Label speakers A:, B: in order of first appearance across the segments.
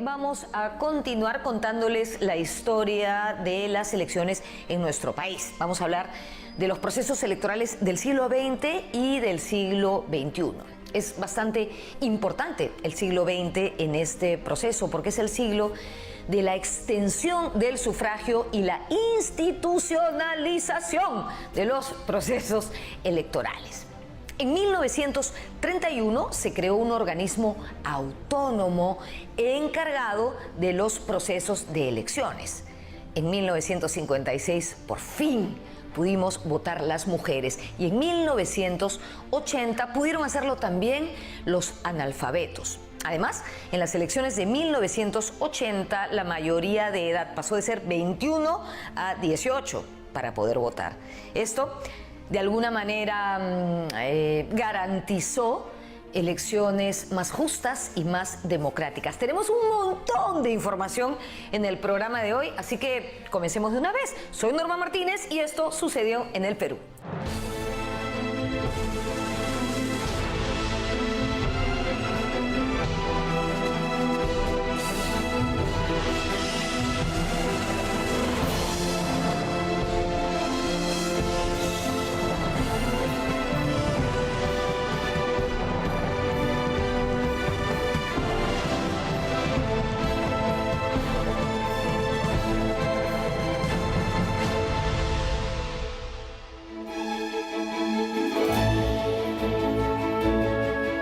A: vamos a continuar contándoles la historia de las elecciones en nuestro país. Vamos a hablar de los procesos electorales del siglo XX y del siglo XXI. Es bastante importante el siglo XX en este proceso porque es el siglo de la extensión del sufragio y la institucionalización de los procesos electorales. En 1931 se creó un organismo autónomo encargado de los procesos de elecciones. En 1956, por fin, pudimos votar las mujeres y en 1980 pudieron hacerlo también los analfabetos. Además, en las elecciones de 1980 la mayoría de edad pasó de ser 21 a 18 para poder votar. Esto de alguna manera garantizó elecciones más justas y más democráticas. Tenemos un montón de información en el programa de hoy, así que comencemos de una vez. Soy Norma Martínez y esto sucedió en el Perú.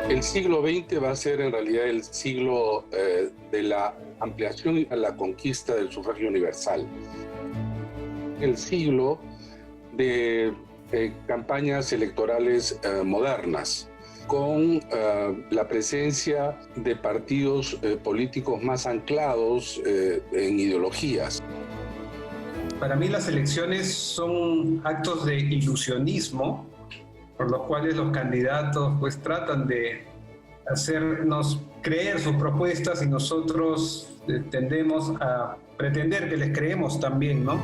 B: El siglo XX va a ser en realidad el siglo de la ampliación y la conquista del sufragio universal. El siglo de campañas electorales modernas, con la presencia de partidos políticos más anclados en ideologías.
C: Para mí las elecciones son actos de ilusionismo, por los cuales los candidatos pues tratan de hacernos creer sus propuestas y nosotros tendemos a pretender que les creemos también, ¿no?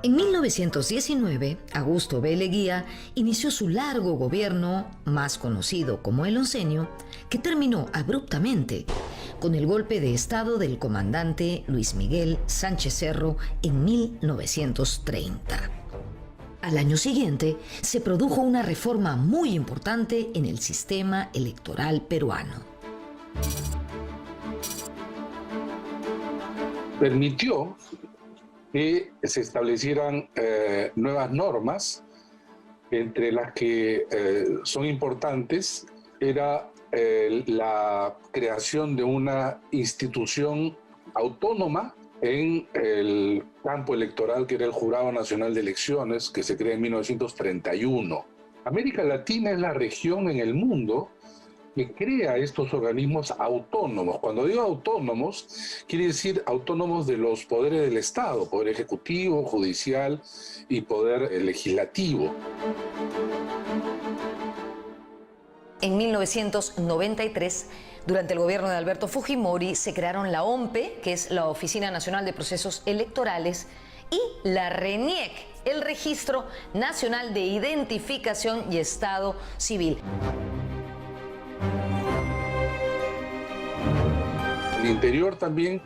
A: En 1919, Augusto B. Leguía inició su largo gobierno, más conocido como el Oncenio, que terminó abruptamente con el golpe de estado del comandante Luis Miguel Sánchez Cerro en 1930. Al año siguiente, se produjo una reforma muy importante en el sistema electoral peruano.
B: Permitió que se establecieran nuevas normas, entre las que son importantes, era la creación de una institución autónoma en el campo electoral, que era el Jurado Nacional de Elecciones, que se crea en 1931. América Latina es la región en el mundo que crea estos organismos autónomos. Cuando digo autónomos, quiere decir autónomos de los poderes del Estado, poder ejecutivo, judicial y poder legislativo.
A: En 1993, durante el gobierno de Alberto Fujimori, se crearon la OMPE, que es la Oficina Nacional de Procesos Electorales, y la RENIEC, el Registro Nacional de Identificación y Estado Civil.
B: Al interior también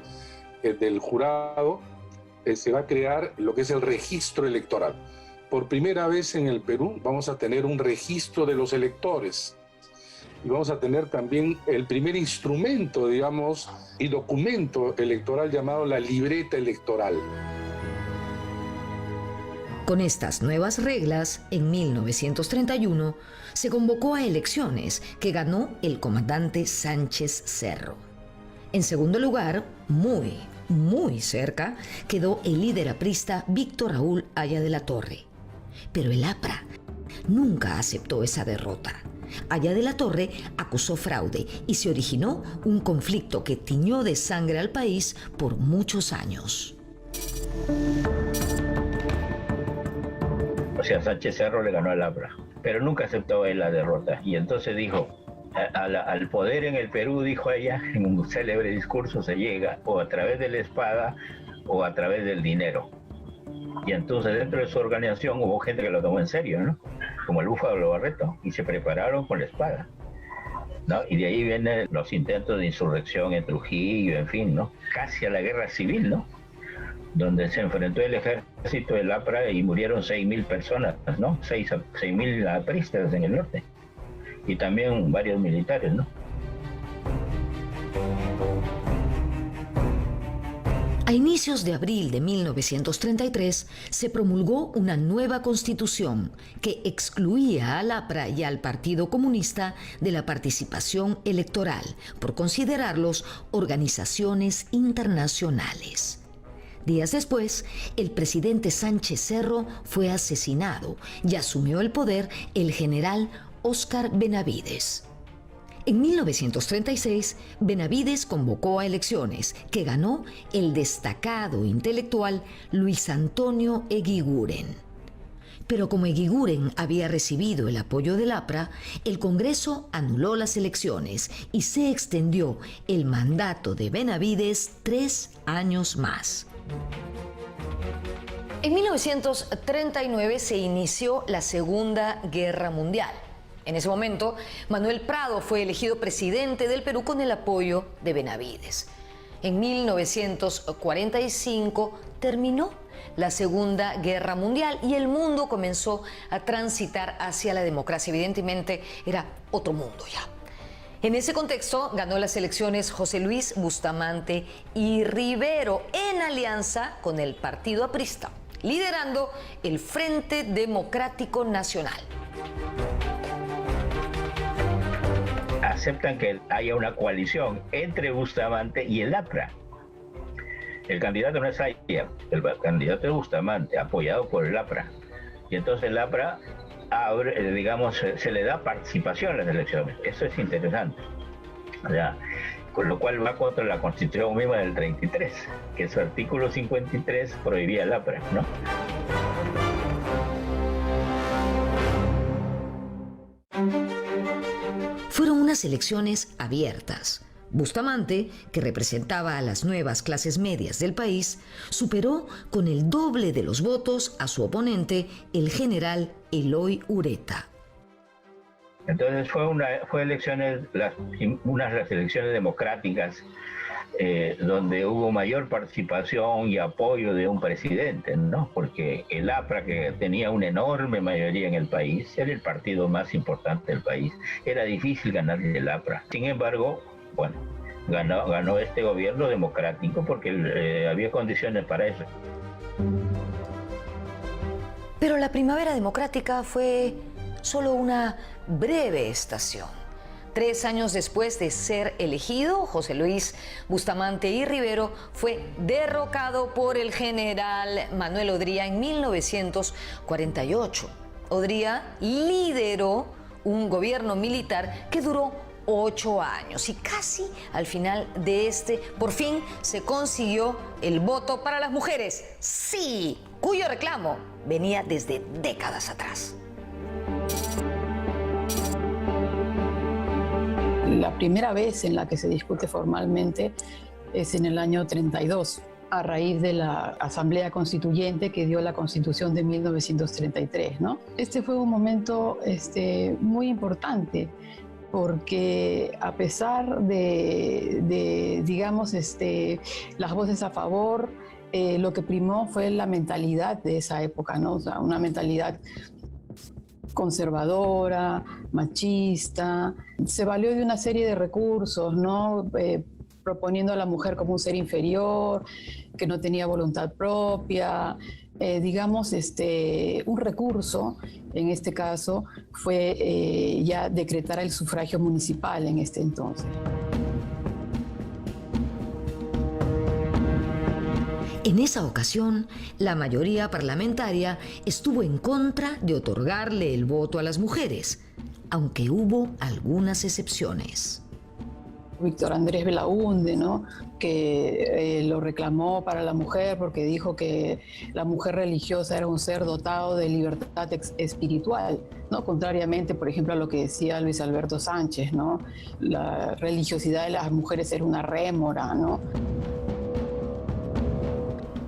B: del jurado se va a crear lo que es el registro electoral. Por primera vez en el Perú vamos a tener un registro de los electores. Y vamos a tener también el primer instrumento, digamos, y documento electoral llamado la libreta electoral.
A: Con estas nuevas reglas, en 1931, se convocó a elecciones que ganó el comandante Sánchez Cerro. En segundo lugar, muy cerca, quedó el líder aprista Víctor Raúl Haya de la Torre. Pero el APRA nunca aceptó esa derrota. Haya de la Torre acusó fraude y se originó un conflicto que tiñó de sangre al país por muchos años.
D: O sea, Sánchez Cerro le ganó al APRA, pero nunca aceptó él la derrota. Y entonces dijo, al poder en el Perú, dijo ella, en un célebre discurso, se llega o a través de la espada o a través del dinero. Y entonces dentro de su organización hubo gente que lo tomó en serio, ¿no? Como el Búfalo Barreto, y se prepararon con la espada, ¿no? Y de ahí vienen los intentos de insurrección en Trujillo, en fin, ¿no? Casi a la guerra civil, ¿no? Donde se enfrentó el ejército del APRA y murieron 6.000 personas, ¿no? 6.000 apristas en el norte. Y también varios militares, ¿no?
A: A inicios de abril de 1933 se promulgó una nueva constitución que excluía al APRA y al Partido Comunista de la participación electoral por considerarlos organizaciones internacionales. Días después, el presidente Sánchez Cerro fue asesinado y asumió el poder el general Óscar Benavides. En 1936, Benavides convocó a elecciones que ganó el destacado intelectual Luis Antonio Eguiguren. Pero como Eguiguren había recibido el apoyo del APRA, el Congreso anuló las elecciones y se extendió el mandato de Benavides 3 años más. En 1939 se inició la Segunda Guerra Mundial. En ese momento, Manuel Prado fue elegido presidente del Perú con el apoyo de Benavides. En 1945 terminó la Segunda Guerra Mundial y el mundo comenzó a transitar hacia la democracia. Evidentemente, era otro mundo ya. En ese contexto, ganó las elecciones José Luis Bustamante y Rivero en alianza con el Partido Aprista, liderando el Frente Democrático Nacional.
D: Aceptan que haya una coalición entre Bustamante y el APRA. El candidato no es Aya, el candidato es Bustamante, apoyado por el APRA. Y entonces el APRA abre, digamos, se le da participación en las elecciones. Eso es interesante. Ya. Con lo cual va contra la Constitución misma del 33, que su artículo 53 prohibía el APRA, ¿no?
A: Fueron unas elecciones abiertas. Bustamante, que representaba a las nuevas clases medias del país, superó con el doble de los votos a su oponente, el general Eloy Ureta.
D: Entonces fue elecciones, unas las elecciones democráticas donde hubo mayor participación y apoyo de un presidente, ¿no? Porque el APRA, que tenía una enorme mayoría en el país, era el partido más importante del país. Era difícil ganarle el APRA. Sin embargo, bueno, ganó este gobierno democrático porque había condiciones para eso.
A: Pero la primavera democrática fue solo una breve estación. 3 años después de ser elegido, José Luis Bustamante y Rivero fue derrocado por el general Manuel Odría en 1948. Odría lideró un gobierno militar que duró 8 años y casi al final de por fin se consiguió el voto para las mujeres, sí, cuyo reclamo venía desde décadas atrás.
E: La primera vez en la que se discute formalmente es en el año 32, a raíz de la Asamblea Constituyente que dio la Constitución de 1933, ¿no? Este fue un momento muy importante porque a pesar de digamos, las voces a favor, lo que primó fue la mentalidad de esa época, ¿no? O sea, una mentalidad conservadora, machista. Se valió de una serie de recursos, ¿no? Proponiendo a la mujer como un ser inferior, que no tenía voluntad propia. Digamos, un recurso, en este caso, fue ya decretar el sufragio municipal en este entonces.
A: En esa ocasión, la mayoría parlamentaria estuvo en contra de otorgarle el voto a las mujeres, aunque hubo algunas excepciones.
E: Víctor Andrés Belaúnde, ¿no? Que lo reclamó para la mujer porque dijo que la mujer religiosa era un ser dotado de libertad espiritual, ¿no? Contrariamente, por ejemplo, a lo que decía Luis Alberto Sánchez, ¿no? La religiosidad de las mujeres era una rémora, ¿no?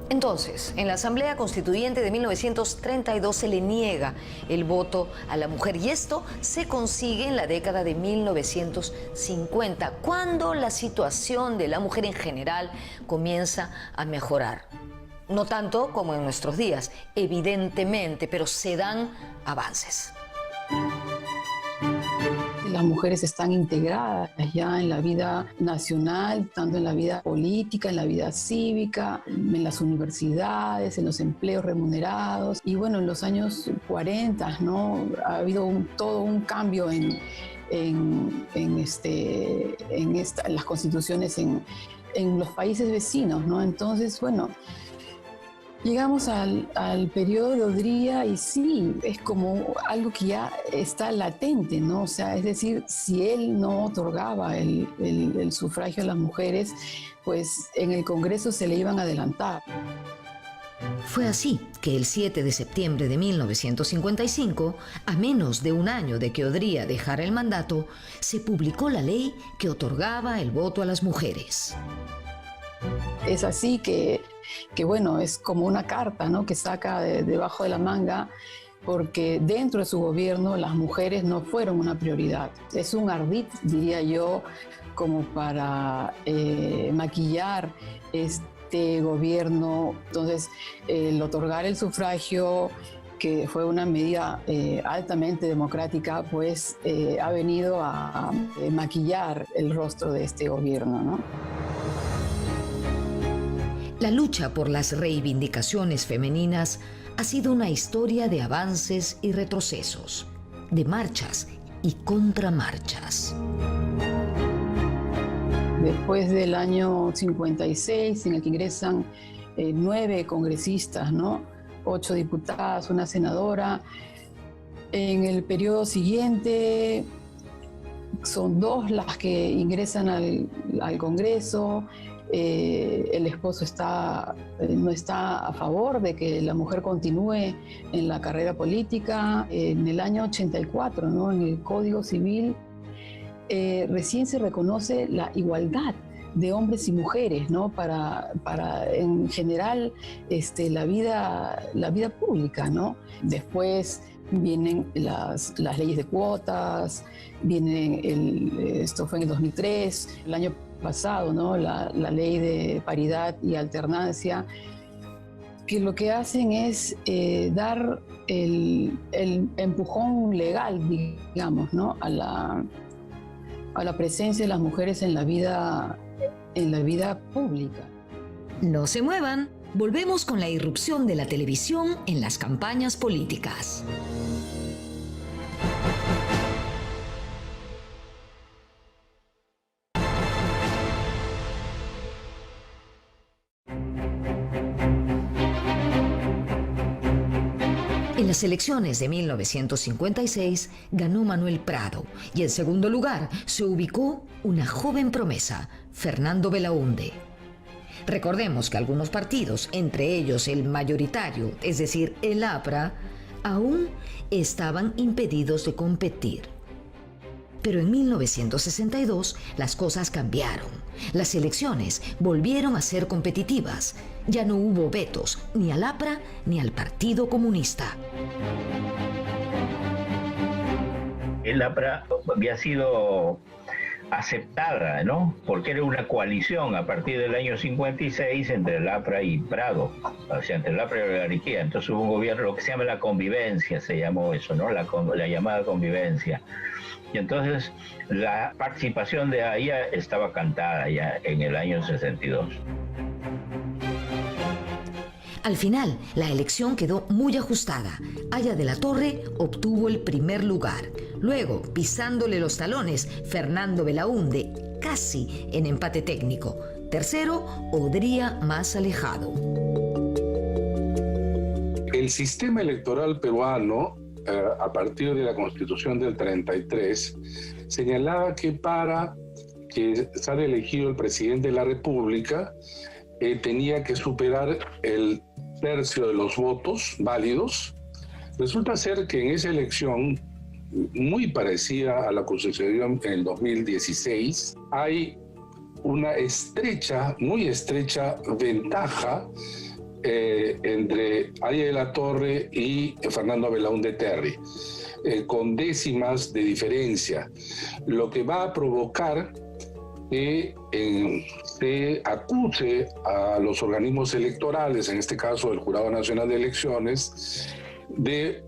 A: Entonces, en la Asamblea Constituyente de 1932 se le niega el voto a la mujer y esto se consigue en la década de 1950, cuando la situación de la mujer en general comienza a mejorar. No tanto como en nuestros días, evidentemente, pero se dan avances.
E: Las mujeres están integradas ya en la vida nacional, tanto en la vida política, en la vida cívica, en las universidades, en los empleos remunerados. Y bueno, en los años 40, ¿no? Ha habido todo un cambio en las constituciones en los países vecinos, ¿no? Entonces, bueno, llegamos al periodo de Odría y sí, es como algo que ya está latente, ¿no? O sea, es decir, si él no otorgaba el sufragio a las mujeres, pues en el Congreso se le iban a adelantar.
A: Fue así que el 7 de septiembre de 1955, a menos de un año de que Odría dejara el mandato, se publicó la ley que otorgaba el voto a las mujeres.
E: Es así que bueno, es como una carta, ¿no? Que saca debajo de la manga, porque dentro de su gobierno las mujeres no fueron una prioridad. Es un ardid, diría yo, como para maquillar este gobierno. Entonces, el otorgar el sufragio, que fue una medida altamente democrática, pues ha venido a maquillar el rostro de este gobierno, ¿no?
A: La lucha por las reivindicaciones femeninas ha sido una historia de avances y retrocesos, de marchas y contramarchas.
E: Después del año 56, en el que ingresan 9 congresistas, ¿no? 8 diputadas, una senadora. En el periodo siguiente son 2 las que ingresan al Congreso. El esposo no está a favor de que la mujer continúe en la carrera política. En el año 84, ¿no? En el Código Civil, recién se reconoce la igualdad de hombres y mujeres, ¿no? Para en general la vida pública, ¿no? Después vienen las leyes de cuotas, esto fue en el 2003, el año pasado, ¿no? La ley de paridad y alternancia, que lo que hacen es dar el empujón legal, digamos, ¿no? a la presencia de las mujeres en la vida pública.
A: No se muevan, volvemos con la irrupción de la televisión en las campañas políticas. En las elecciones de 1956 ganó Manuel Prado y en segundo lugar se ubicó una joven promesa, Fernando Belaúnde. Recordemos que algunos partidos, entre ellos el mayoritario, es decir, el APRA, aún estaban impedidos de competir. Pero en 1962 las cosas cambiaron. Las elecciones volvieron a ser competitivas. Ya no hubo vetos ni al APRA ni al Partido Comunista.
D: El APRA había sido aceptada, ¿no? Porque era una coalición a partir del año 56 entre el APRA y Prado, o sea, entre el APRA y la oligarquía. Entonces hubo un gobierno, lo que se llama la convivencia, se llamó eso, ¿no? La llamada convivencia. Y entonces la participación de ella estaba cantada ya en el año 62.
A: Al final, la elección quedó muy ajustada. Aya de la Torre obtuvo el primer lugar. Luego, pisándole los talones, Fernando Belaúnde, casi en empate técnico. Tercero, Odría más alejado.
B: El sistema electoral peruano, a partir de la Constitución del 33, señalaba que para que sale elegido el presidente de la República, tenía que superar el tercio de los votos válidos. Resulta ser que en esa elección, muy parecida a la que sucedió en el 2016, hay una muy estrecha ventaja entre Aya de la Torre y Fernando Belaúnde Terry, con décimas de diferencia, lo que va a provocar que se acuse a los organismos electorales, en este caso el Jurado Nacional de Elecciones, de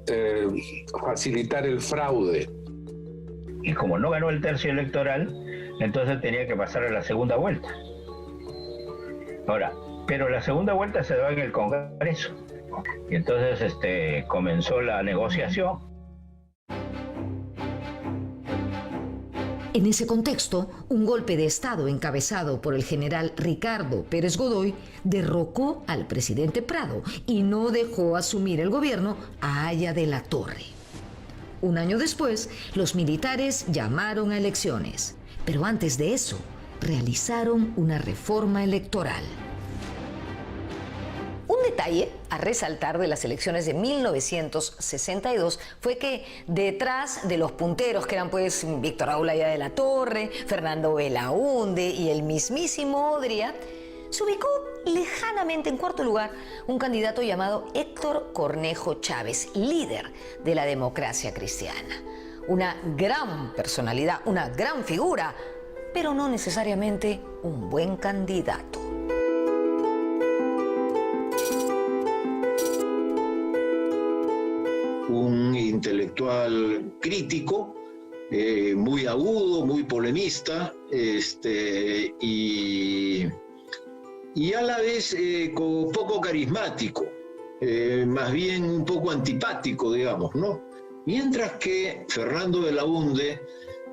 B: facilitar el fraude.
D: Y como no ganó el tercio electoral, entonces tenía que pasar a la segunda vuelta. Ahora, pero la segunda vuelta se da en el Congreso. Y entonces comenzó la negociación.
A: En ese contexto, un golpe de Estado encabezado por el general Ricardo Pérez Godoy derrocó al presidente Prado y no dejó asumir el gobierno a Aya de la Torre. Un año después, los militares llamaron a elecciones, pero antes de eso, realizaron una reforma electoral. Un detalle a resaltar de las elecciones de 1962 fue que detrás de los punteros, que eran pues Víctor Raúl Aya de la Torre, Fernando Belaúnde y el mismísimo Odría, se ubicó lejanamente en cuarto lugar un candidato llamado Héctor Cornejo Chávez, líder de la Democracia Cristiana. Una gran personalidad, una gran figura, pero no necesariamente un buen candidato.
F: Un intelectual crítico, muy agudo, muy polemista, y a la vez poco carismático, más bien un poco antipático, digamos, ¿no? Mientras que Fernando Belaúnde,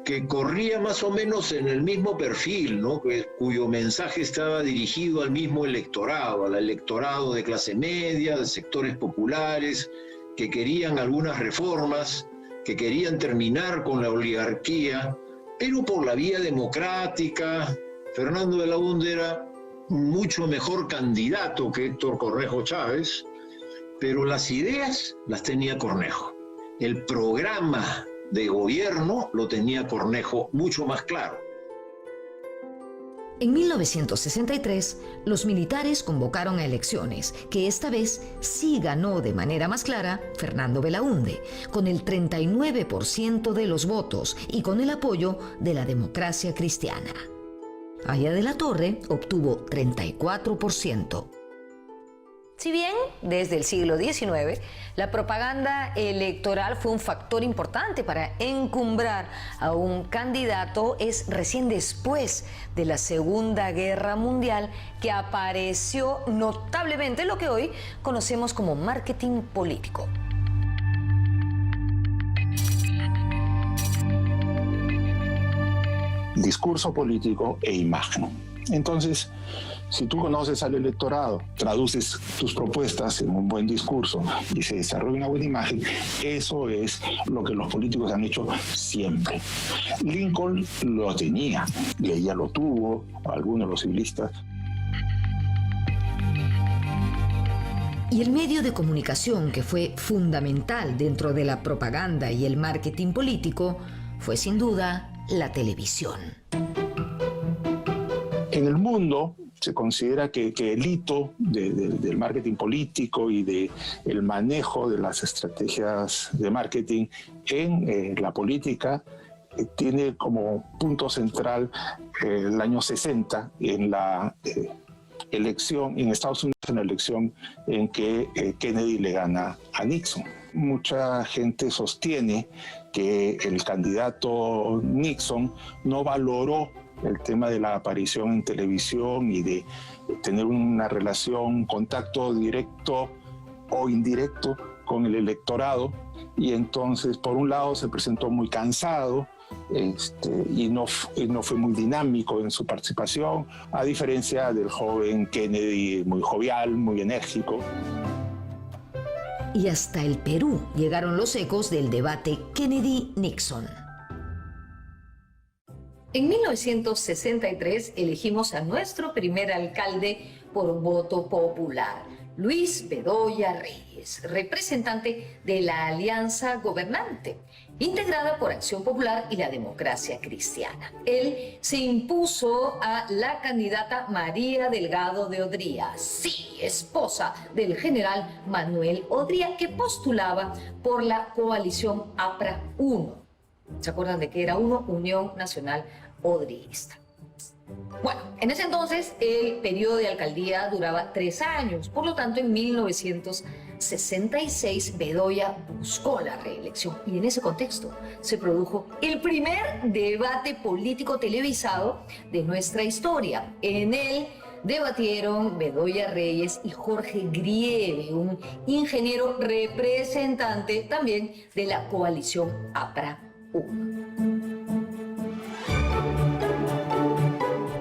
F: que corría más o menos en el mismo perfil, ¿no? Cuyo mensaje estaba dirigido al mismo electorado, al electorado de clase media, de sectores populares, que querían algunas reformas, que querían terminar con la oligarquía, pero por la vía democrática. Fernando Belaúnde era mucho mejor candidato que Héctor Cornejo Chávez, pero las ideas las tenía Cornejo. El programa de gobierno lo tenía Cornejo mucho más claro.
A: En 1963, los militares convocaron a elecciones, que esta vez sí ganó de manera más clara Fernando Belaúnde, con el 39% de los votos y con el apoyo de la Democracia Cristiana. Aya de la Torre obtuvo 34%. Si bien desde el siglo XIX la propaganda electoral fue un factor importante para encumbrar a un candidato, es recién después de la Segunda Guerra Mundial que apareció notablemente lo que hoy conocemos como marketing político.
G: Discurso político e imagen. Entonces, si tú conoces al electorado, traduces tus propuestas en un buen discurso y se desarrolla una buena imagen, eso es lo que los políticos han hecho siempre. Lincoln lo tenía, Leguía lo tuvo, algunos de los civilistas.
A: Y el medio de comunicación que fue fundamental dentro de la propaganda y el marketing político fue sin duda la televisión.
G: En el mundo se considera que el hito del marketing político y del manejo de las estrategias de marketing en la política tiene como punto central el año 60 en la elección en Estados Unidos, en la elección en que Kennedy le gana a Nixon. Mucha gente sostiene que el candidato Nixon no valoró el tema de la aparición en televisión y de tener una relación, contacto directo o indirecto con el electorado, y entonces por un lado se presentó muy cansado y no fue muy dinámico en su participación, a diferencia del joven Kennedy, muy jovial, muy enérgico.
A: Y hasta el Perú llegaron los ecos del debate Kennedy-Nixon. En 1963 elegimos a nuestro primer alcalde por voto popular, Luis Bedoya Reyes, representante de la Alianza Gobernante, integrada por Acción Popular y la Democracia Cristiana. Él se impuso a la candidata María Delgado de Odría, sí, esposa del general Manuel Odría, que postulaba por la coalición APRA 1. ¿Se acuerdan de qué era uno? Unión Nacional Odriguista. Bueno, en ese entonces el periodo de alcaldía duraba 3 años, por lo tanto en 1966 Bedoya buscó la reelección y en ese contexto se produjo el primer debate político televisado de nuestra historia. En él debatieron Bedoya Reyes y Jorge Grieve, un ingeniero representante también de la coalición APRA 1.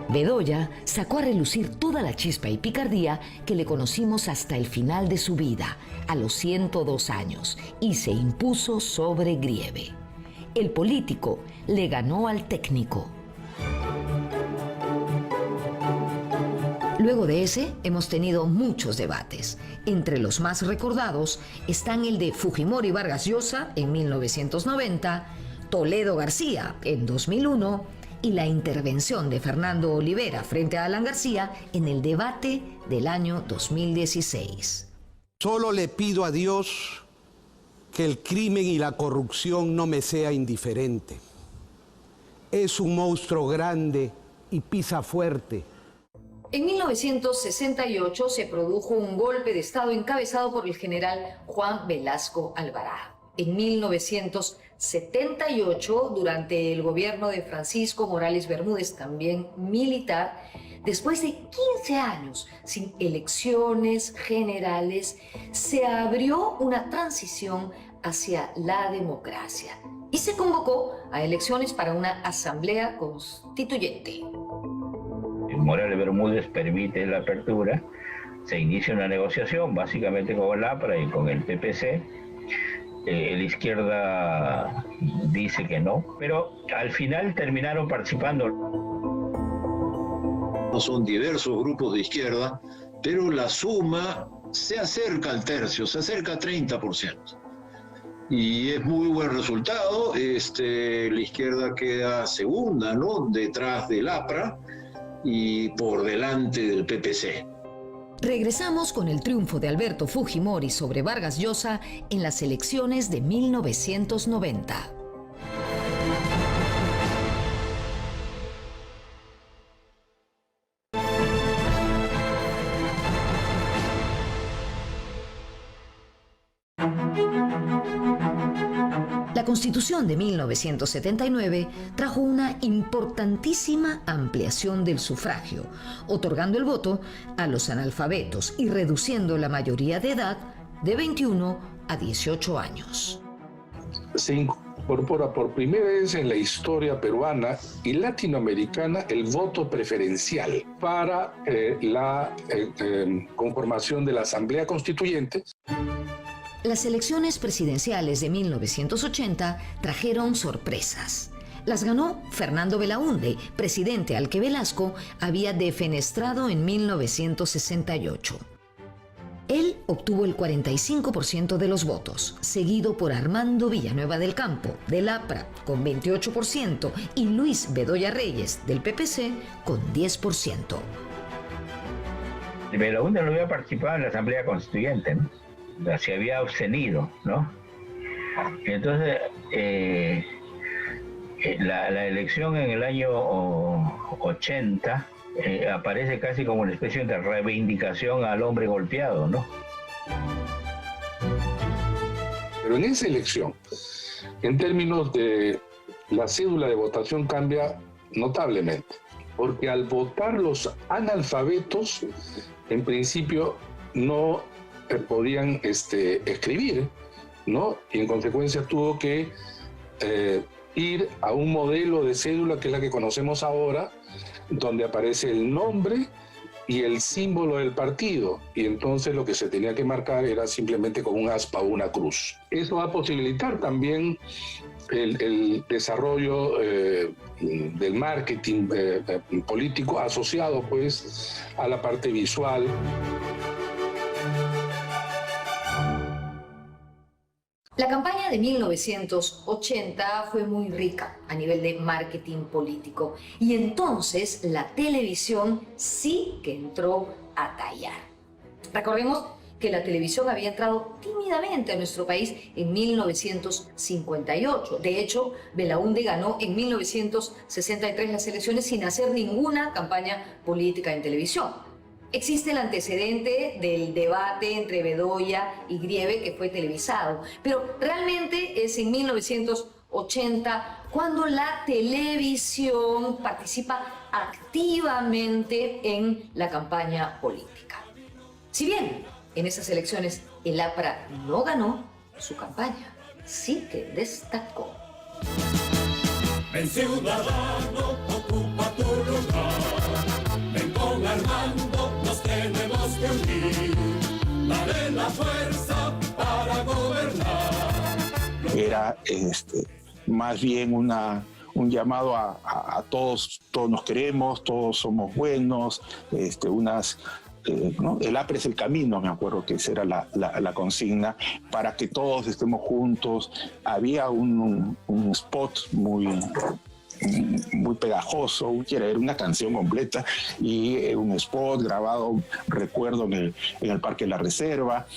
A: Bedoya sacó a relucir toda la chispa y picardía que le conocimos hasta el final de su vida, a los 102 años, y se impuso sobre Grieve. El político le ganó al técnico. Luego de ese, hemos tenido muchos debates. Entre los más recordados están el de Fujimori Vargas Llosa en 1990, Toledo García en 2001, y la intervención de Fernando Olivera frente a Alan García en el debate del año 2016.
H: Solo le pido a Dios que el crimen y la corrupción no me sea indiferente. Es un monstruo grande y pisa fuerte.
A: En 1968 se produjo un golpe de Estado encabezado por el general Juan Velasco Alvarado. En 1978, durante el gobierno de Francisco Morales Bermúdez, también militar, después de 15 años sin elecciones generales, se abrió una transición hacia la democracia y se convocó a elecciones para una asamblea constituyente.
D: Morales Bermúdez permite la apertura, se inicia una negociación básicamente con el APRA y con el PPC. La izquierda dice que no, pero al final terminaron participando.
F: Son diversos grupos de izquierda, pero la suma se acerca al tercio, se acerca a 30%. Y es muy buen resultado. La izquierda queda segunda, ¿no?, detrás del APRA y por delante del PPC.
A: Regresamos con el triunfo de Alberto Fujimori sobre Vargas Llosa en las elecciones de 1990. La Constitución de 1979 trajo una importantísima ampliación del sufragio, otorgando el voto a los analfabetos y reduciendo la mayoría de edad de 21 a 18 años.
B: Se incorpora por primera vez en la historia peruana y latinoamericana el voto preferencial para la conformación de la Asamblea Constituyente.
A: Las elecciones presidenciales de 1980 trajeron sorpresas. Las ganó Fernando Belaúnde, presidente al que Velasco había defenestrado en 1968. Él obtuvo el 45% de los votos, seguido por Armando Villanueva del Campo, del APRA, con 28%, y Luis Bedoya Reyes, del PPC, con 10%.
D: Belaúnde no había participado en la Asamblea Constituyente, ¿no? Se había abstenido, ¿no? Entonces, la elección en el año 80 aparece casi como una especie de reivindicación al hombre golpeado, ¿no?
B: Pero en esa elección, en términos de la cédula de votación cambia notablemente, porque al votar los analfabetos, en principio no podían escribir, ¿no? Y en consecuencia tuvo que ir a un modelo de cédula que es la que conocemos ahora, donde aparece el nombre y el símbolo del partido, y entonces lo que se tenía que marcar era simplemente con un aspa o una cruz. Eso va a posibilitar también el desarrollo del marketing político asociado pues a la parte visual.
A: La campaña de 1980 fue muy rica a nivel de marketing político y entonces la televisión sí que entró a tallar. Recordemos que la televisión había entrado tímidamente a nuestro país en 1958. De hecho, Belaúnde ganó en 1963 las elecciones sin hacer ninguna campaña política en televisión. Existe el antecedente del debate entre Bedoya y Grieve que fue televisado, pero realmente es en 1980 cuando la televisión participa activamente en la campaña política. Si bien en esas elecciones el APRA no ganó, su campaña sí que destacó.
I: Ven ciudadano, ocupa tu lugar. Ven con Armando, nos tenemos que unir. Dale la fuerza para gobernar.
G: Era más bien un llamado a todos nos queremos, todos somos buenos, ¿no? El APRA es el camino, me acuerdo que esa era la consigna, para que todos estemos juntos. Había un spot muy pegajoso, era una canción completa y un spot grabado, recuerdo, en el Parque de la Reserva,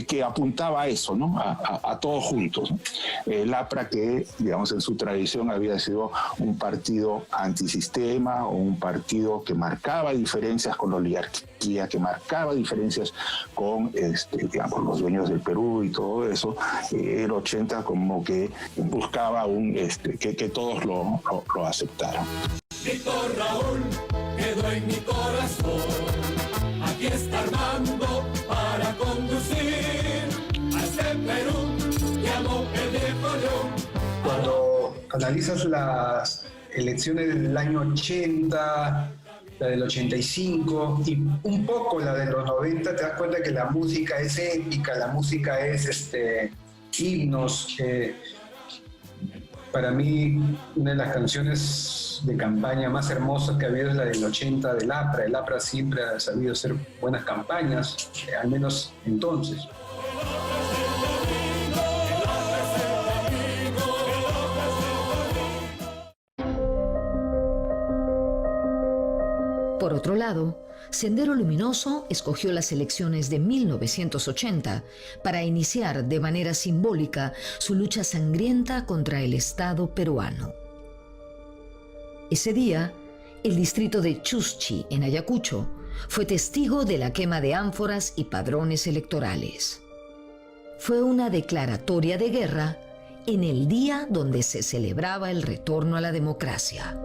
G: que apuntaba a eso, ¿no? A todos juntos, ¿no? El APRA, que digamos en su tradición había sido un partido antisistema, o un partido que marcaba diferencias con la oligarquía, que marcaba diferencias con digamos, los dueños del Perú y todo eso. El 80 como que buscaba que todos lo aceptaran.
I: Víctor Raúl quedó en mi corazón. Aquí está Armando para conducir a este Perú que amó el viejo León.
C: Cuando analizas las elecciones del año 80, la del 85 y un poco la de los 90, te das cuenta que la música es épica, la música es himnos. Para mí, una de las canciones de campaña más hermosas que ha habido es la del 80 del APRA. El APRA siempre ha sabido hacer buenas campañas, al menos entonces.
A: Por otro lado, Sendero Luminoso escogió las elecciones de 1980 para iniciar de manera simbólica su lucha sangrienta contra el Estado peruano. Ese día, el distrito de Chuschi, en Ayacucho, fue testigo de la quema de ánforas y padrones electorales. Fue una declaratoria de guerra en el día donde se celebraba el retorno a la democracia.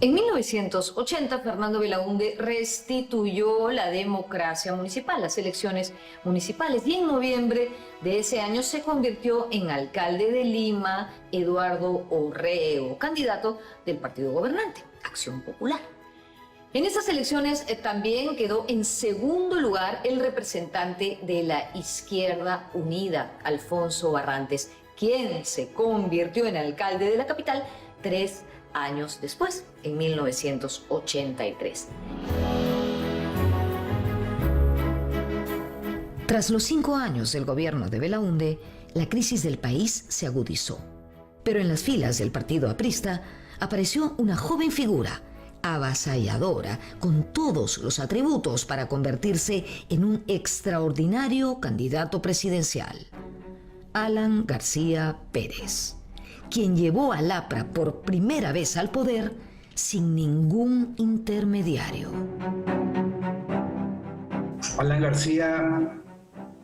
A: En 1980, Fernando Belaúnde restituyó la democracia municipal, las elecciones municipales, y en noviembre de ese año se convirtió en alcalde de Lima Eduardo Orrego, candidato del partido gobernante, Acción Popular. En estas elecciones también quedó en segundo lugar el representante de la Izquierda Unida, Alfonso Barrantes, quien se convirtió en alcalde de la capital 3 años después, en 1983. Tras los 5 años del gobierno de Belaúnde, la crisis del país se agudizó. Pero en las filas del partido aprista apareció una joven figura, avasalladora, con todos los atributos para convertirse en un extraordinario candidato presidencial: Alan García Pérez, quien llevó al APRA por primera vez al poder sin ningún intermediario.
C: Alan García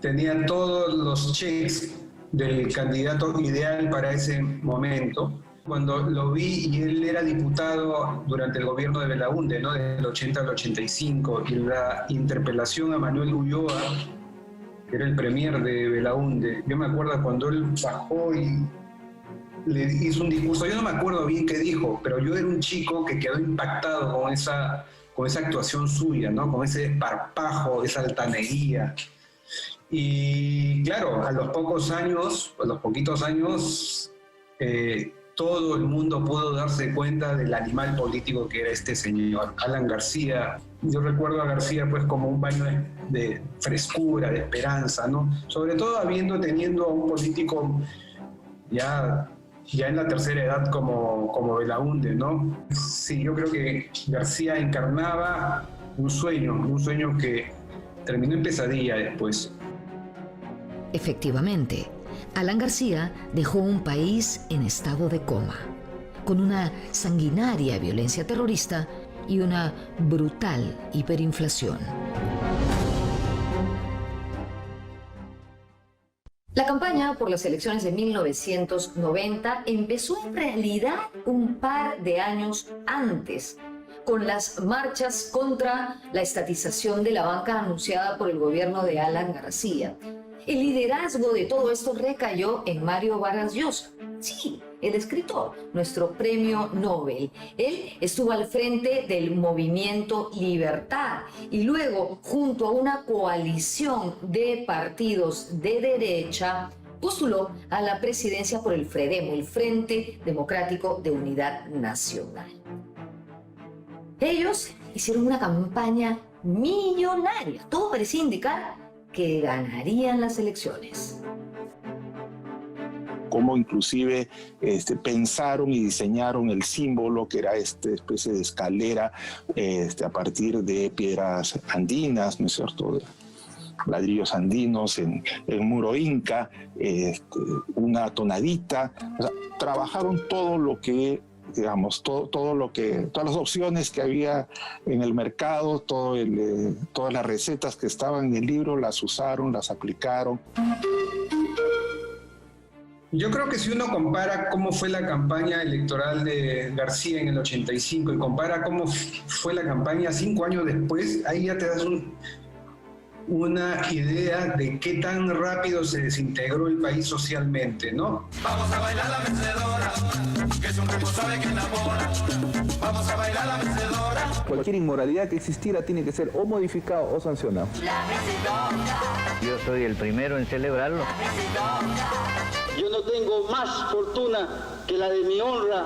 C: tenía todos los checks del candidato ideal para ese momento. Cuando lo vi, y él era diputado durante el gobierno de Belaúnde, ¿no? Del 80 al 85, y la interpelación a Manuel Ulloa, que era el premier de Belaúnde, yo me acuerdo cuando él bajó y le hizo un discurso, yo no me acuerdo bien qué dijo, pero yo era un chico que quedó impactado con esa actuación suya, ¿no? Con ese desparpajo, esa altanería. Y claro, a los poquitos años, todo el mundo pudo darse cuenta del animal político que era este señor, Alan García. Yo recuerdo a García pues como un baño de frescura, de esperanza, ¿no? Sobre todo teniendo a un político ya en la tercera edad como Belaúnde, ¿no? Sí, yo creo que García encarnaba un sueño que terminó en pesadilla después.
A: Efectivamente, Alan García dejó un país en estado de coma, con una sanguinaria violencia terrorista y una brutal hiperinflación. La campaña por las elecciones de 1990 empezó en realidad un par de años antes, con las marchas contra la estatización de la banca anunciada por el gobierno de Alan García. El liderazgo de todo esto recayó en Mario Vargas Llosa. Sí, el escritor, nuestro premio Nobel. Él estuvo al frente del movimiento Libertad y luego, junto a una coalición de partidos de derecha, postuló a la presidencia por el FREDEMO, el Frente Democrático de Unidad Nacional. Ellos hicieron una campaña millonaria. Todo parecía indicar que ganarían las elecciones.
G: Cómo inclusive pensaron y diseñaron el símbolo, que era esta especie de escalera a partir de piedras andinas, ¿no es cierto?, ladrillos andinos en muro inca, una tonadita. O sea, trabajaron todo lo que, digamos, todas las opciones que había en el mercado, todas las recetas que estaban en el libro, las usaron, las aplicaron.
C: Yo creo que si uno compara cómo fue la campaña electoral de García en el 85 y compara cómo fue la campaña 5 años después, ahí ya te das una idea de qué tan rápido se desintegró el país socialmente, ¿no?
I: Vamos a bailar la vencedora, que es un ritmo suave que enamora. Vamos a bailar la vencedora.
J: Cualquier inmoralidad que existiera tiene que ser o modificado o sancionado.
D: Yo soy el primero en celebrarlo.
K: Yo no tengo más fortuna que la de mi honra.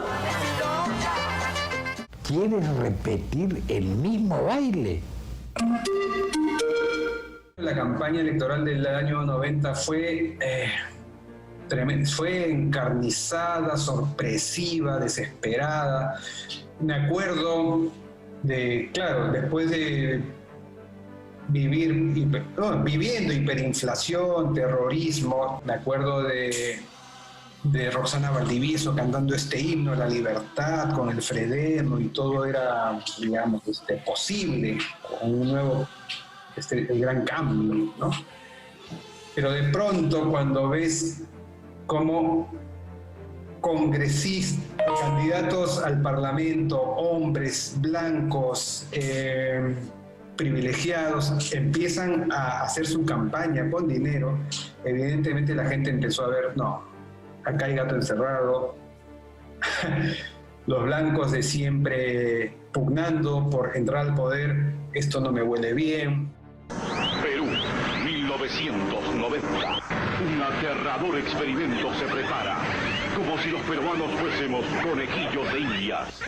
L: ¿Quieres repetir el mismo baile?
C: La campaña electoral del año 90 fue tremenda, fue encarnizada, sorpresiva, desesperada. Me acuerdo después de viviendo hiperinflación, terrorismo, me acuerdo de Roxana Valdivieso cantando este himno a la libertad con el FREDEMO, y todo era, digamos, posible con un nuevo, el gran cambio, ¿no? Pero de pronto, cuando ves cómo congresistas, candidatos al Parlamento, hombres blancos, privilegiados, empiezan a hacer su campaña con dinero, evidentemente la gente empezó a ver, no, acá hay gato encerrado, los blancos de siempre pugnando por entrar al poder, esto no me huele bien.
M: Perú, 1990. Un aterrador experimento se prepara, como si los peruanos fuésemos conejillos de indias.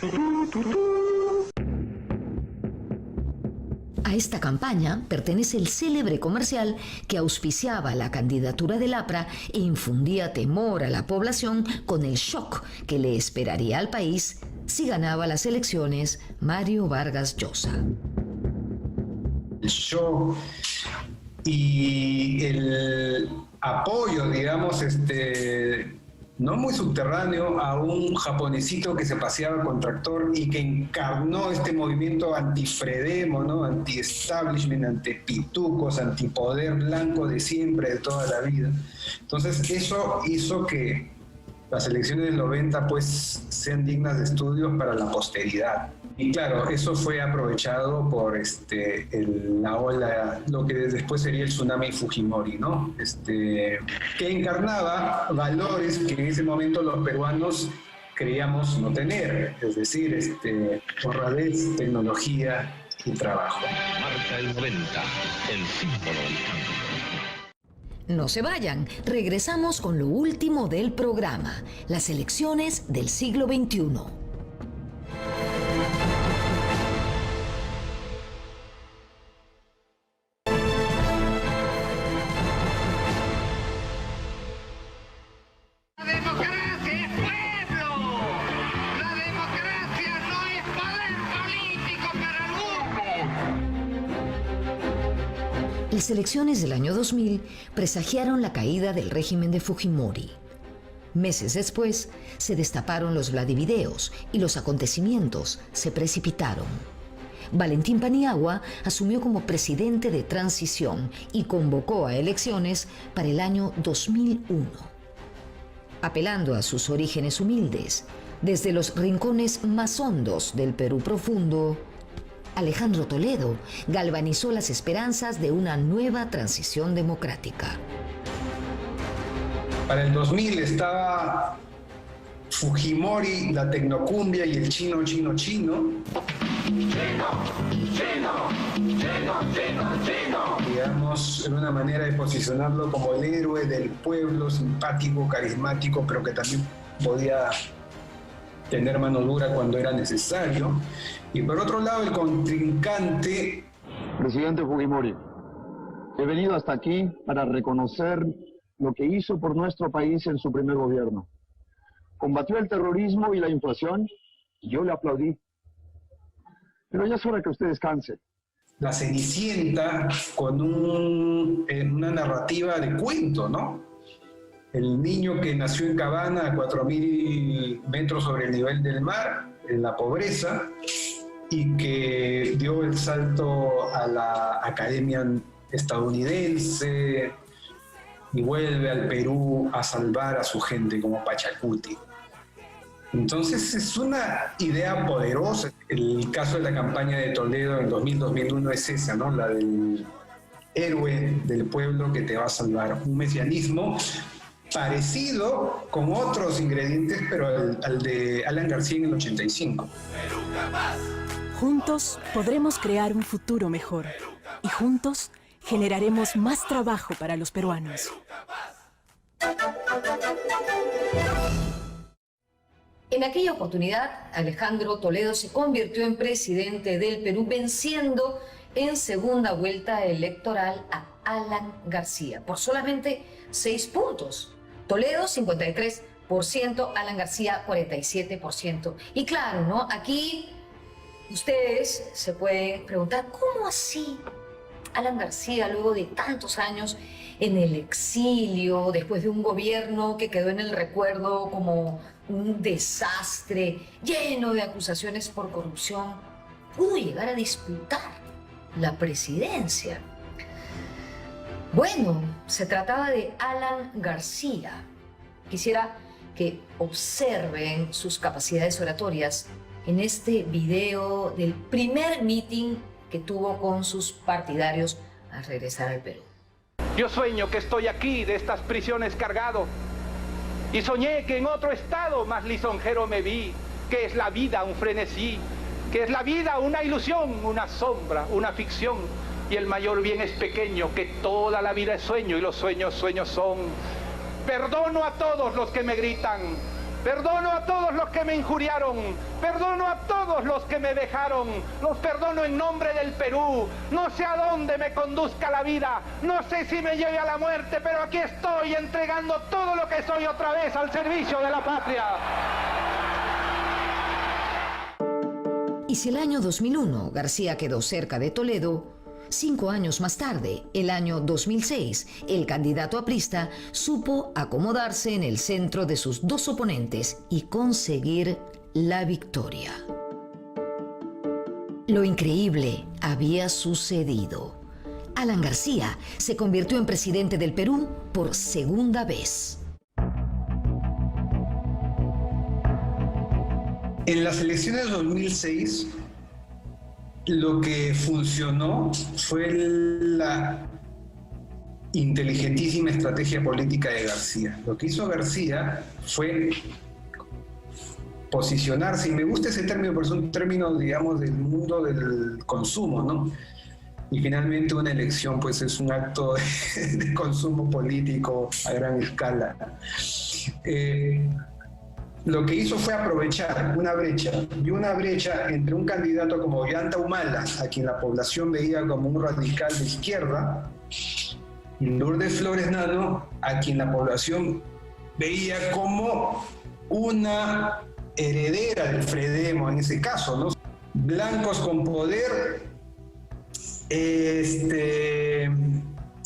A: A esta campaña pertenece el célebre comercial que auspiciaba la candidatura del APRA e infundía temor a la población con el shock que le esperaría al país si ganaba las elecciones Mario Vargas Llosa.
C: El shock y el apoyo, digamos, no muy subterráneo, a un japonesito que se paseaba con tractor y que encarnó este movimiento anti-FREDEMO, ¿no? Anti-establishment, anti-pitucos, antipoder blanco de siempre, de toda la vida. Entonces eso hizo que las elecciones del 90 pues sean dignas de estudios para la posteridad. Y claro, eso fue aprovechado por la ola, lo que después sería el tsunami Fujimori, ¿no? Que encarnaba valores que en ese momento los peruanos creíamos no tener, es decir, honradez, tecnología y trabajo.
N: Marca el 90, el símbolo del cambio.
A: No se vayan, regresamos con lo último del programa, las elecciones del siglo XXI. Las elecciones del año 2000 presagiaron la caída del régimen de Fujimori. Meses después, se destaparon los Vladivideos y los acontecimientos se precipitaron. Valentín Paniagua asumió como presidente de transición y convocó a elecciones para el año 2001. Apelando a sus orígenes humildes, desde los rincones más hondos del Perú profundo, Alejandro Toledo galvanizó las esperanzas de una nueva transición democrática.
C: Para el 2000 estaba Fujimori, la tecnocumbia y el chino. Digamos, en una manera de posicionarlo como el héroe del pueblo, simpático, carismático, pero que también podía tener mano dura cuando era necesario. Y por otro lado, el contrincante...
O: Presidente Fujimori, he venido hasta aquí para reconocer lo que hizo por nuestro país en su primer gobierno. Combatió el terrorismo y la inflación, y yo le aplaudí. Pero ya es hora que usted descanse.
C: La Cenicienta con una narrativa de cuento, ¿no? El niño que nació en Cabana a 4.000 metros sobre el nivel del mar, en la pobreza, y que dio el salto a la academia estadounidense y vuelve al Perú a salvar a su gente como Pachacuti. Entonces es una idea poderosa. El caso de la campaña de Toledo en 2000-2001 es esa, ¿no? La del héroe del pueblo que te va a salvar. Un mesianismo parecido con otros ingredientes, pero al de Alan García en el 85.
P: Juntos podremos crear un futuro mejor y juntos generaremos más trabajo para los peruanos.
A: En aquella oportunidad, Alejandro Toledo se convirtió en presidente del Perú, venciendo en segunda vuelta electoral a Alan García por solamente 6 puntos. Toledo 53%, Alan García 47%. Y claro, ¿no? Aquí ustedes se pueden preguntar, ¿cómo así Alan García, luego de tantos años en el exilio, después de un gobierno que quedó en el recuerdo como un desastre, lleno de acusaciones por corrupción, pudo llegar a disputar la presidencia? Bueno, se trataba de Alan García. Quisiera que observen sus capacidades oratorias en este video del primer meeting que tuvo con sus partidarios al regresar al Perú.
Q: Yo sueño que estoy aquí de estas prisiones cargado, y soñé que en otro estado más lisonjero me vi, que es la vida un frenesí, que es la vida una ilusión, una sombra, una ficción, y el mayor bien es pequeño, que toda la vida es sueño y los sueños sueños son. Perdono a todos los que me gritan, perdono a todos los que me injuriaron, perdono a todos los que me dejaron, los perdono en nombre del Perú. No sé a dónde me conduzca la vida, no sé si me lleve a la muerte, pero aquí estoy entregando todo lo que soy otra vez al servicio de la patria.
A: Y si el año 2001 García quedó cerca de Toledo, 5 años más tarde, el año 2006, el candidato aprista supo acomodarse en el centro de sus dos oponentes y conseguir la victoria. Lo increíble había sucedido. Alan García se convirtió en presidente del Perú por segunda vez.
C: En las elecciones de 2006, lo que funcionó fue la inteligentísima estrategia política de García. Lo que hizo García fue posicionarse, y me gusta ese término porque es un término, digamos, del mundo del consumo, ¿no? Y finalmente una elección pues es un acto de consumo político a gran escala. Lo que hizo fue aprovechar una brecha entre un candidato como Ollanta Humala, a quien la población veía como un radical de izquierda, y Lourdes Flores Nano, a quien la población veía como una heredera del Fredemo en ese caso, ¿no? Blancos con poder,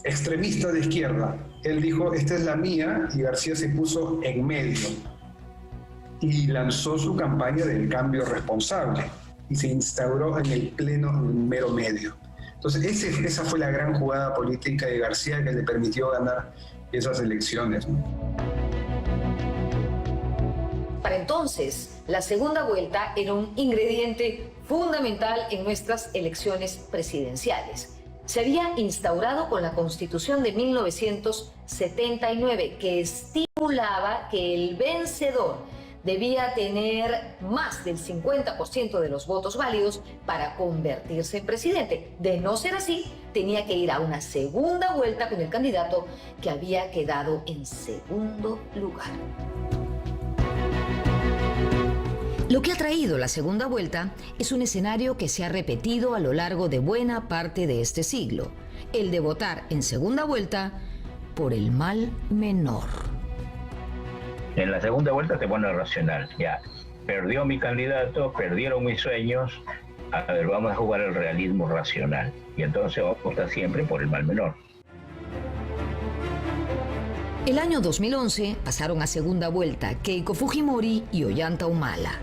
C: extremista de izquierda. Él dijo, esta es la mía, y García se puso en medio y lanzó su campaña del cambio responsable y se instauró en el pleno, en el mero medio. Entonces esa fue la gran jugada política de García que le permitió ganar esas elecciones, ¿no?
A: Para entonces, la segunda vuelta era un ingrediente fundamental en nuestras elecciones presidenciales. Se había instaurado con la Constitución de 1979, que estipulaba que el vencedor debía tener más del 50% de los votos válidos para convertirse en presidente. De no ser así, tenía que ir a una segunda vuelta con el candidato que había quedado en segundo lugar. Lo que ha traído la segunda vuelta es un escenario que se ha repetido a lo largo de buena parte de este siglo, el de votar en segunda vuelta por el mal menor.
D: En la segunda vuelta te pone racional, ya, perdió mi candidato, perdieron mis sueños, a ver, vamos a jugar el realismo racional, y entonces vota siempre por el mal menor.
A: El año 2011 pasaron a segunda vuelta Keiko Fujimori y Ollanta Humala.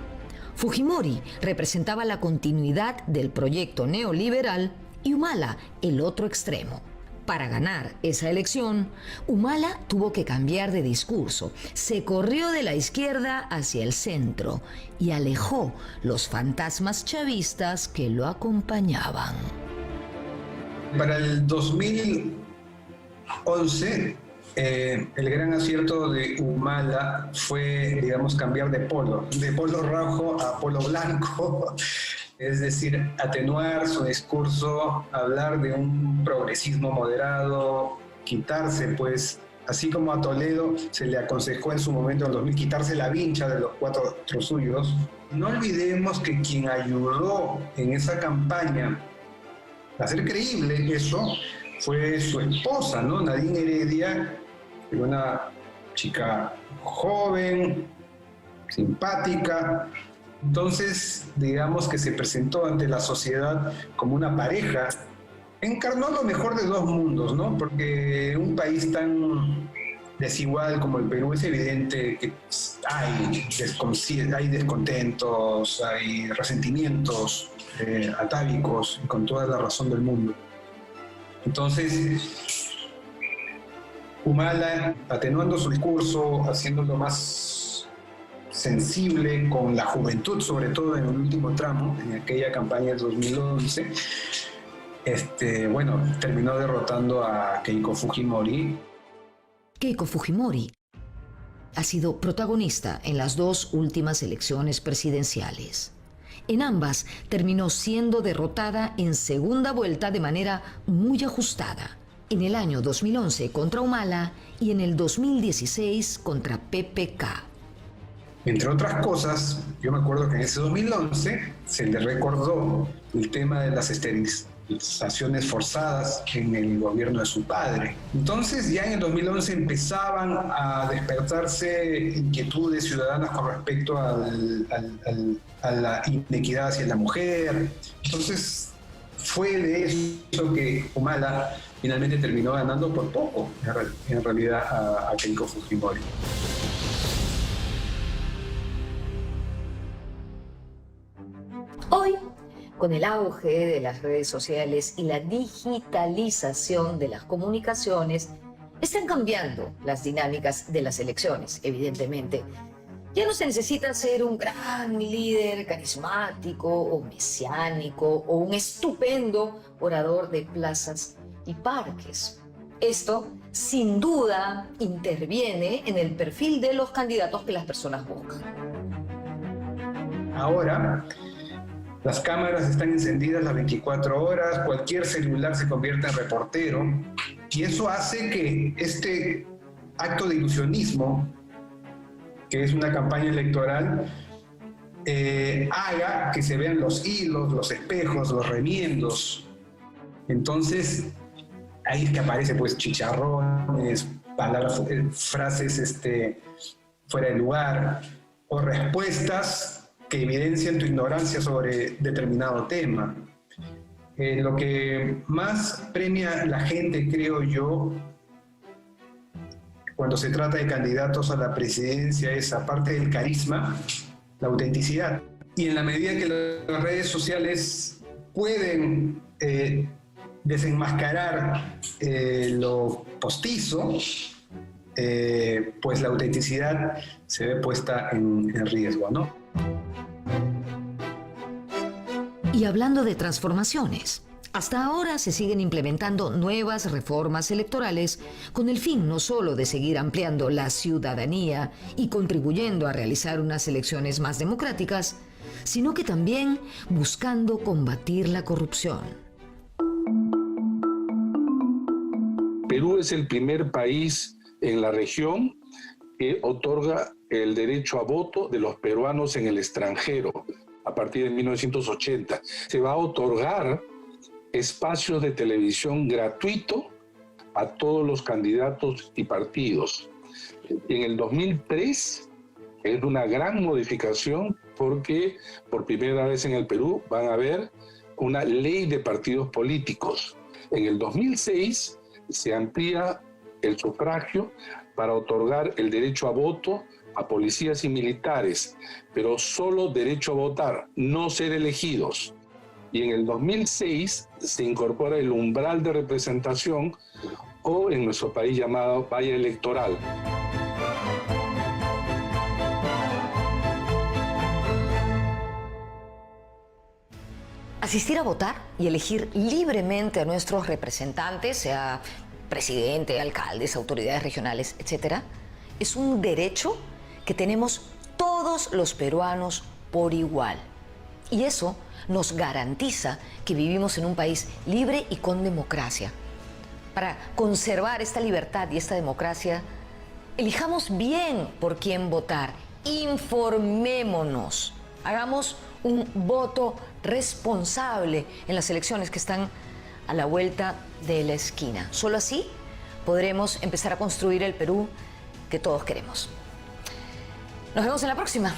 A: Fujimori representaba la continuidad del proyecto neoliberal y Humala el otro extremo. Para ganar esa elección, Humala tuvo que cambiar de discurso. Se corrió de la izquierda hacia el centro y alejó los fantasmas chavistas que lo acompañaban.
C: Para el 2011, el gran acierto de Humala fue, digamos, cambiar de polo rojo a polo blanco, es decir, atenuar su discurso, hablar de un progresismo moderado, quitarse, pues, así como a Toledo se le aconsejó en su momento en el 2000 quitarse la vincha de los cuatro suyos. No olvidemos que quien ayudó en esa campaña a hacer creíble eso fue su esposa, ¿no? Nadine Heredia, una chica joven, simpática. Entonces, digamos que se presentó ante la sociedad como una pareja. Encarnó lo mejor de dos mundos, ¿no? Porque un país tan desigual como el Perú es evidente que hay descontentos, hay resentimientos atávicos, con toda la razón del mundo. Entonces, Humala, atenuando su discurso, haciéndolo más sensible con la juventud, sobre todo en el último tramo, en aquella campaña del 2011, terminó derrotando a Keiko Fujimori.
A: Keiko Fujimori ha sido protagonista en las dos últimas elecciones presidenciales. En ambas terminó siendo derrotada en segunda vuelta de manera muy ajustada. En el año 2011 contra Humala y en el 2016 contra PPK.
C: Entre otras cosas, yo me acuerdo que en ese 2011 se le recordó el tema de las esterilizaciones forzadas en el gobierno de su padre. Entonces ya en el 2011 empezaban a despertarse inquietudes ciudadanas con respecto a la inequidad hacia la mujer. Entonces fue de eso que Humala finalmente terminó ganando por poco, en realidad, a Keiko Fujimori.
A: Hoy, con el auge de las redes sociales y la digitalización de las comunicaciones, están cambiando las dinámicas de las elecciones, evidentemente. Ya no se necesita ser un gran líder carismático o mesiánico o un estupendo orador de plazas y parques. Esto, sin duda, interviene en el perfil de los candidatos que las personas buscan.
C: Ahora, las cámaras están encendidas las 24 horas, cualquier celular se convierte en reportero, y eso hace que este acto de ilusionismo, que es una campaña electoral, haga que se vean los hilos, los espejos, los remiendos. Entonces, ahí es que aparece pues chicharrones, palabras, frases fuera de lugar, o respuestas que evidencian tu ignorancia sobre determinado tema. Lo que más premia a la gente, creo yo, cuando se trata de candidatos a la presidencia es, aparte del carisma, la autenticidad. Y en la medida que las redes sociales pueden desenmascarar lo postizo, pues la autenticidad se ve puesta en riesgo, ¿no?
A: Y hablando de transformaciones, hasta ahora se siguen implementando nuevas reformas electorales con el fin no solo de seguir ampliando la ciudadanía y contribuyendo a realizar unas elecciones más democráticas, sino que también buscando combatir la corrupción.
B: Perú es el primer país en la región que otorga el derecho a voto de los peruanos en el extranjero. A partir de 1980 se va a otorgar espacios de televisión gratuito a todos los candidatos y partidos. En el 2003 es una gran modificación porque por primera vez en el Perú van a haber una ley de partidos políticos. En el 2006 se amplía el sufragio para otorgar el derecho a voto a policías y militares, pero solo derecho a votar, no ser elegidos. Y en el 2006 se incorpora el umbral de representación, o en nuestro país llamado valla electoral.
A: Asistir a votar y elegir libremente a nuestros representantes, sea presidente, alcaldes, autoridades regionales, etc., es un derecho que tenemos todos los peruanos por igual. Y eso nos garantiza que vivimos en un país libre y con democracia. Para conservar esta libertad y esta democracia, elijamos bien por quién votar, informémonos, hagamos un voto responsable en las elecciones que están a la vuelta de la esquina. Solo así podremos empezar a construir el Perú que todos queremos. Nos vemos en la próxima.